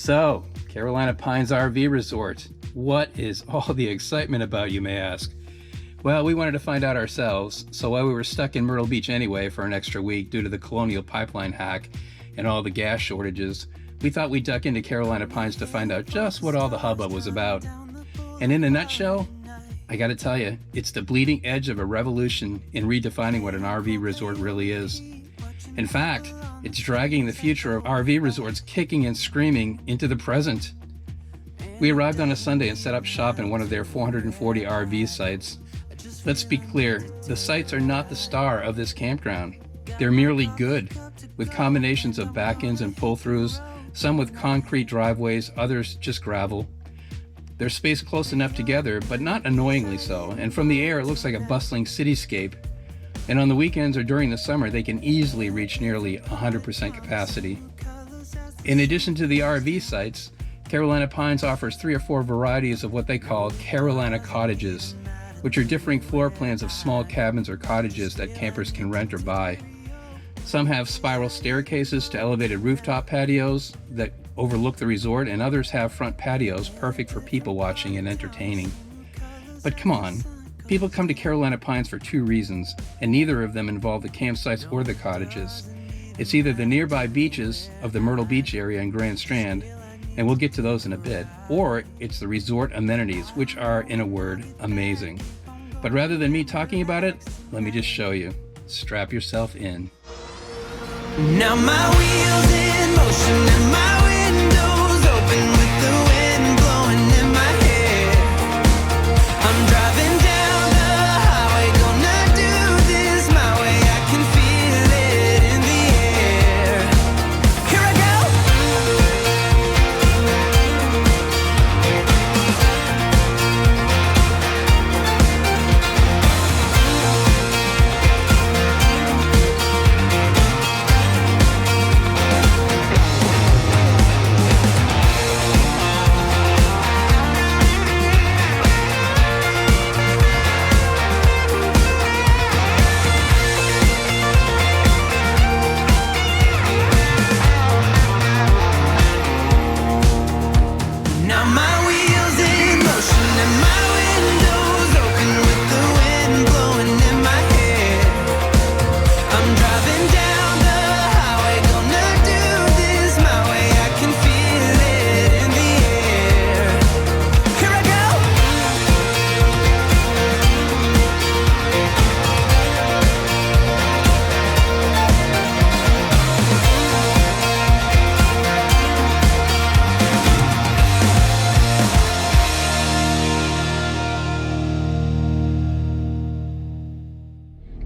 So, Carolina Pines RV Resort. What is all the excitement about, you may ask? Well, we wanted to find out ourselves, so while we were stuck in Myrtle Beach anyway for an extra week due to the Colonial Pipeline hack and all the gas shortages, we thought we'd duck into Carolina Pines to find out just what all the hubbub was about. And in a nutshell, I gotta tell you, it's the bleeding edge of a revolution in redefining what an RV resort really is. In fact, it's dragging the future of RV resorts kicking and screaming into the present. We arrived on a Sunday and set up shop in one of their 440 RV sites. Let's be clear, the sites are not the star of this campground. They're merely good, with combinations of back-ins and pull-throughs, some with concrete driveways, others just gravel. They're spaced close enough together, but not annoyingly so, and from the air it looks like a bustling cityscape. And on the weekends or during the summer, they can easily reach nearly 100% capacity. In addition to the RV sites, Carolina Pines offers 3 or 4 varieties of what they call Carolina cottages, which are differing floor plans of small cabins or cottages that campers can rent or buy. Some have spiral staircases to elevated rooftop patios that overlook the resort, and others have front patios perfect for people watching and entertaining. But come on, people come to Carolina Pines for 2 reasons, and neither of them involve the campsites or the cottages. It's either the nearby beaches of the Myrtle Beach area and Grand Strand, and we'll get to those in a bit, or it's the resort amenities, which are, in a word, amazing. But rather than me talking about it, let me just show you. Strap yourself in. Now my wheels in motion and my windows open with the wind blowing in my hair. I'm driving down the highway, gonna do this my way. I can feel it in the air. Here I go.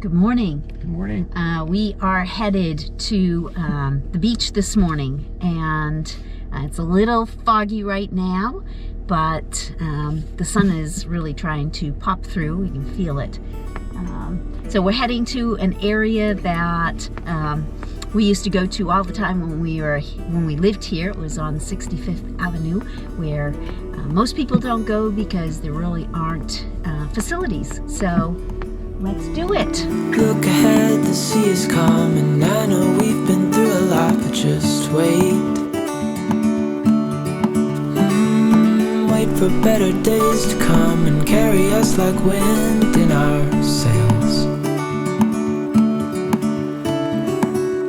Good morning. Good morning. We are headed to the beach this morning, and it's a little foggy right now, but the sun is really trying to pop through. We can feel it. So we're heading to an area that we used to go to all the time when we lived here. It was on 65th Avenue, where most people don't go because there really aren't facilities. So let's do it. Look ahead, the sea is calm, and I know we've been through a lot, but just wait. Wait for better days to come and carry us like wind in our sails.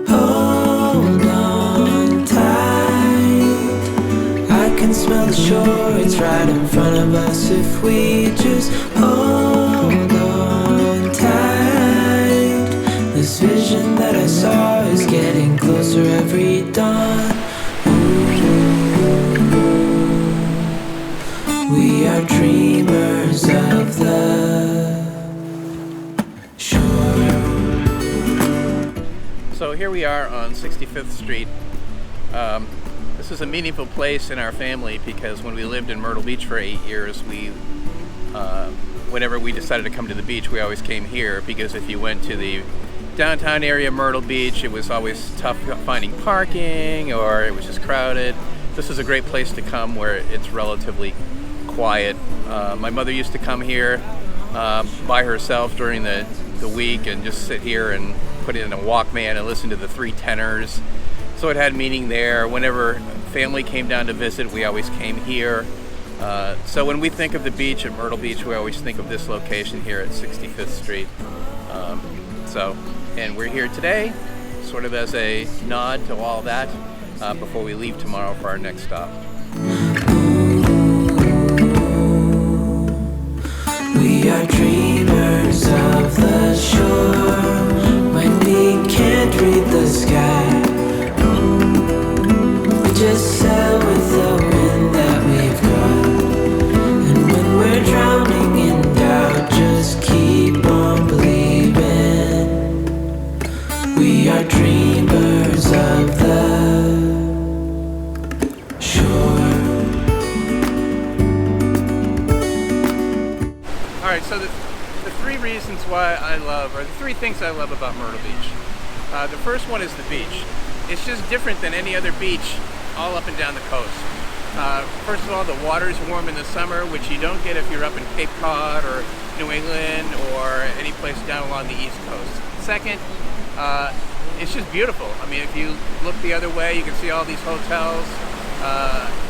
Hold on tight, I can smell the shore, it's right in front of us if we just hold on tight. This vision that I saw is getting closer every dawn. We are dreamers of the shore. So here we are on 65th Street. This is a meaningful place in our family because when we lived in Myrtle Beach for 8 years, whenever we decided to come to the beach, we always came here, because if you went to the downtown area of Myrtle Beach, it was always tough finding parking, or it was just crowded. This is a great place to come where it's relatively quiet. My mother used to come here by herself during the week and just sit here and put in a Walkman and listen to the 3 tenors. So it had meaning there. Whenever family came down to visit, we always came here. So when we think of the beach at Myrtle Beach, we always think of this location here at 65th Street. And we're here today, sort of as a nod to all that, before we leave tomorrow for our next stop. We are dreamers of the shore when we can't read the sky. We just sail with the wind that we've got, and when we're drowning in doubt, just keep on believing. We are dreamers of the shore. All right, so the three reasons why I love, or the three things I love about Myrtle Beach. The first one is the beach. It's just different than any other beach all up and down the coast. First of all, the water's warm in the summer, which you don't get if you're up in Cape Cod or New England or any place down along the East Coast. Second, it's just beautiful. I mean, if you look the other way, you can see all these hotels.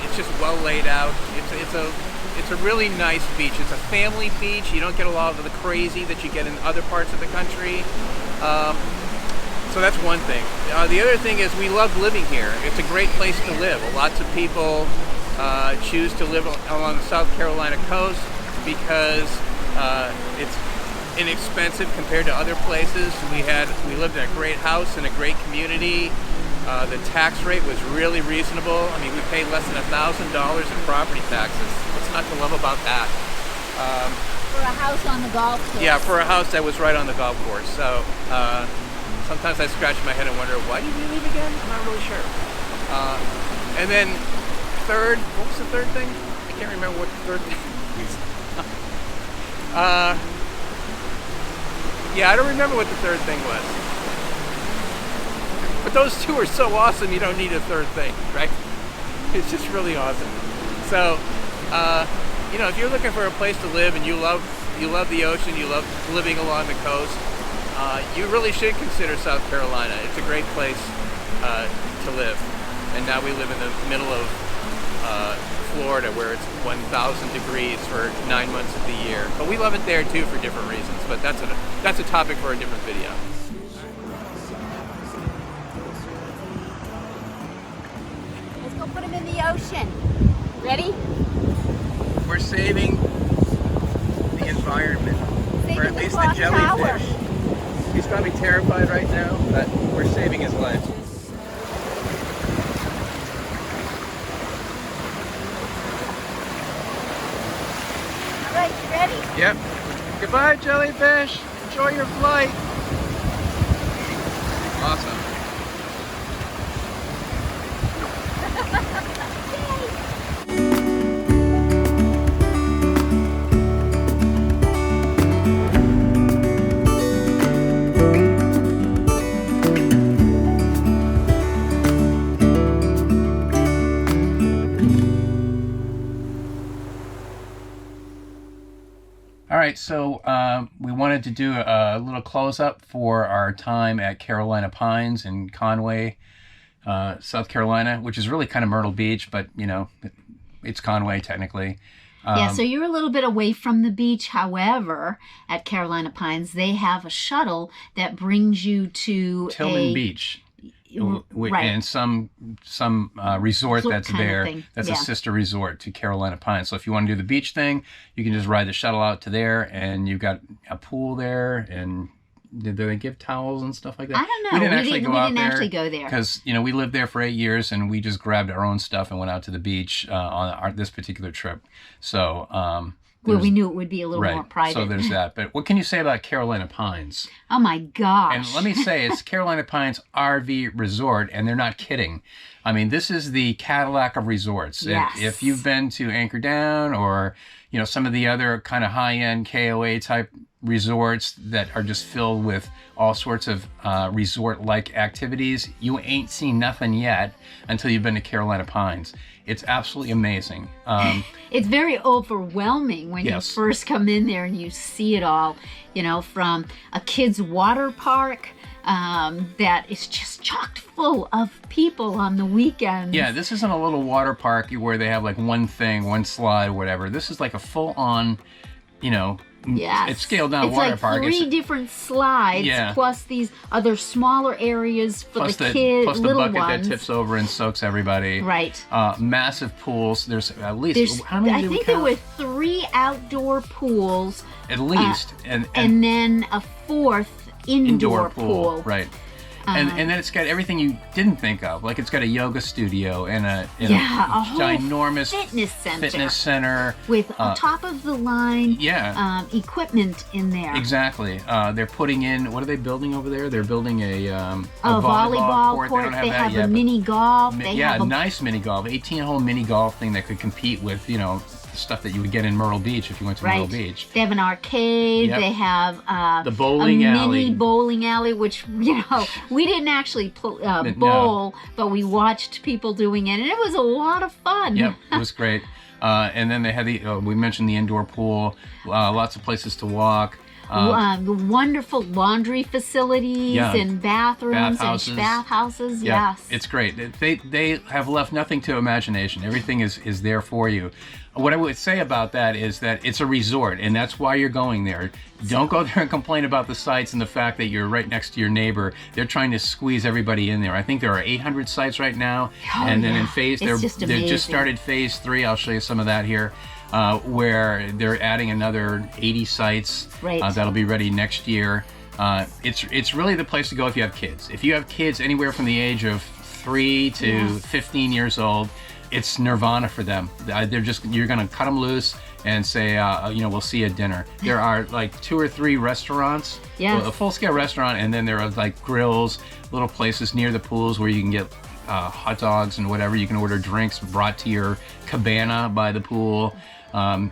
It's just well laid out. It's a really nice beach. It's a family beach. You don't get a lot of the crazy that you get in other parts of the country. So that's one thing. The other thing is we love living here. It's a great place to live. Lots of people choose to live along the South Carolina coast because it's inexpensive compared to other places. We lived in a great house in a great community. The tax rate was really reasonable. I mean, we paid less than $1,000 in property taxes. What's not to love about that? For a house on the golf course. Yeah, for a house that was right on the golf course. So sometimes I scratch my head and wonder, why did we leave again? I'm not really sure. And then third, what was the third thing? I can't remember what the third thing was. Yeah, I don't remember what the third thing was. But those two are so awesome, you don't need a third thing, right? It's just really awesome. So, if you're looking for a place to live and you love the ocean, you love living along the coast, you really should consider South Carolina. It's a great place to live. And now we live in the middle of Florida, where it's 1,000 degrees for 9 months of the year. But we love it there too for different reasons. But that's a topic for a different video. Let's go put them in the ocean. Ready? We're saving the environment, or at least the jellyfish. He's probably terrified right now, but we're saving his life. All right, you ready? Yep. Goodbye, jellyfish. Enjoy your flight. Awesome. All right, so we wanted to do a little close-up for our time at Carolina Pines in Conway, South Carolina, which is really kind of Myrtle Beach, but, it's Conway technically. Yeah, so you're a little bit away from the beach. However, at Carolina Pines, they have a shuttle that brings you to Tillman Beach. Right. And some resort that's there, that's Yeah. a sister resort to Carolina Pines. So if you want to do the beach thing, you can just ride the shuttle out to there, and you've got a pool there. And did they give towels and stuff like that? I don't know. We didn't actually go there because we lived there for 8 years, and we just grabbed our own stuff and went out to the beach on this particular trip. So where we knew it would be a little right. more private. So there's that. But what can you say about Carolina Pines? Oh my gosh. And let me say, it's Carolina Pines RV Resort, and they're not kidding. I mean, this is the Cadillac of resorts. Yes. If you've been to Anchor Down or, some of the other kind of high-end KOA type resorts that are just filled with all sorts of resort-like activities, you ain't seen nothing yet until you've been to Carolina Pines. It's absolutely amazing. It's very overwhelming when Yes. you first come in there and you see it all, from a kid's water park that is just chocked full of people on the weekends. Yeah, this isn't a little water park where they have like one thing, one slide, whatever. This is like a full-on, you know, Yes. it's scaled down it's water like park. Three different slides, Yeah. plus these other smaller areas for plus the kids, plus the little bucket ones. that tips over and soaks everybody. Right. Massive pools. There's at least how many? I do we think there count? were 3 outdoor pools, At least, and then a 4th indoor pool. right? And then it's got everything you didn't think of. Like it's got a yoga studio and a whole ginormous fitness center with top of the line equipment in there. Exactly. They're putting in, what are they building over there? They're building a volleyball court. They don't have they that have yet, a but- mini golf. They yeah, have a nice mini golf, 18-hole mini golf thing that could compete with, you know, stuff that you would get in Myrtle Beach if you went to Myrtle Beach. They have an arcade. Yep. They have The bowling a alley. mini bowling alley, which, you know, we didn't actually bowl, No. but we watched people doing it, and it was a lot of fun. Yep, it was great. And then they had we mentioned the indoor pool, lots of places to walk. Wonderful laundry facilities and bathrooms and bathhouses. Yeah, Yes, it's great. They have left nothing to imagination. Everything is there for you. What I would say about that is that it's a resort, and that's why you're going there. Don't go there and complain about the sites and the fact that you're right next to your neighbor. They're trying to squeeze everybody in there. I think there are 800 sites right now, and then in phase, they just started phase 3. I'll show you some of that here, where they're adding another 80 sites. Right. That'll be ready next year. It's really the place to go if you have kids. If you have kids anywhere from the age of 3 to 15 years old, it's nirvana for them. You're gonna cut them loose and say, you know, we'll see you at dinner. There are like 2 or 3 restaurants, a full-scale restaurant, and then there are like grills, little places near the pools where you can get hot dogs and whatever. You can order drinks brought to your cabana by the pool. And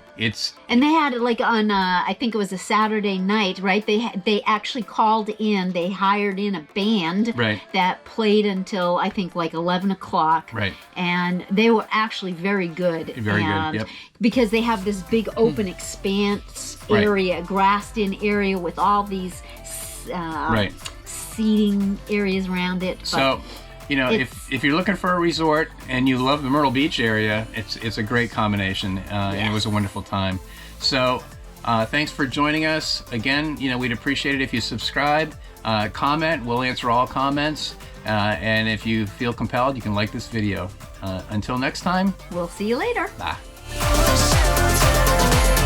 they had like on I think it was a Saturday night, right? They actually called in. They hired in a band that played until I think like 11 o'clock. Right. And they were actually very good. Very good. Yep. Because they have this big open expanse area, grassed-in area with all these seating areas around it. So, you know, if you're looking for a resort and you love the Myrtle Beach area, it's a great combination, and it was a wonderful time. So, thanks for joining us. Again, you know, we'd appreciate it if you subscribe, comment. We'll answer all comments, and if you feel compelled, you can like this video. Until next time, we'll see you later. bye. Shelter.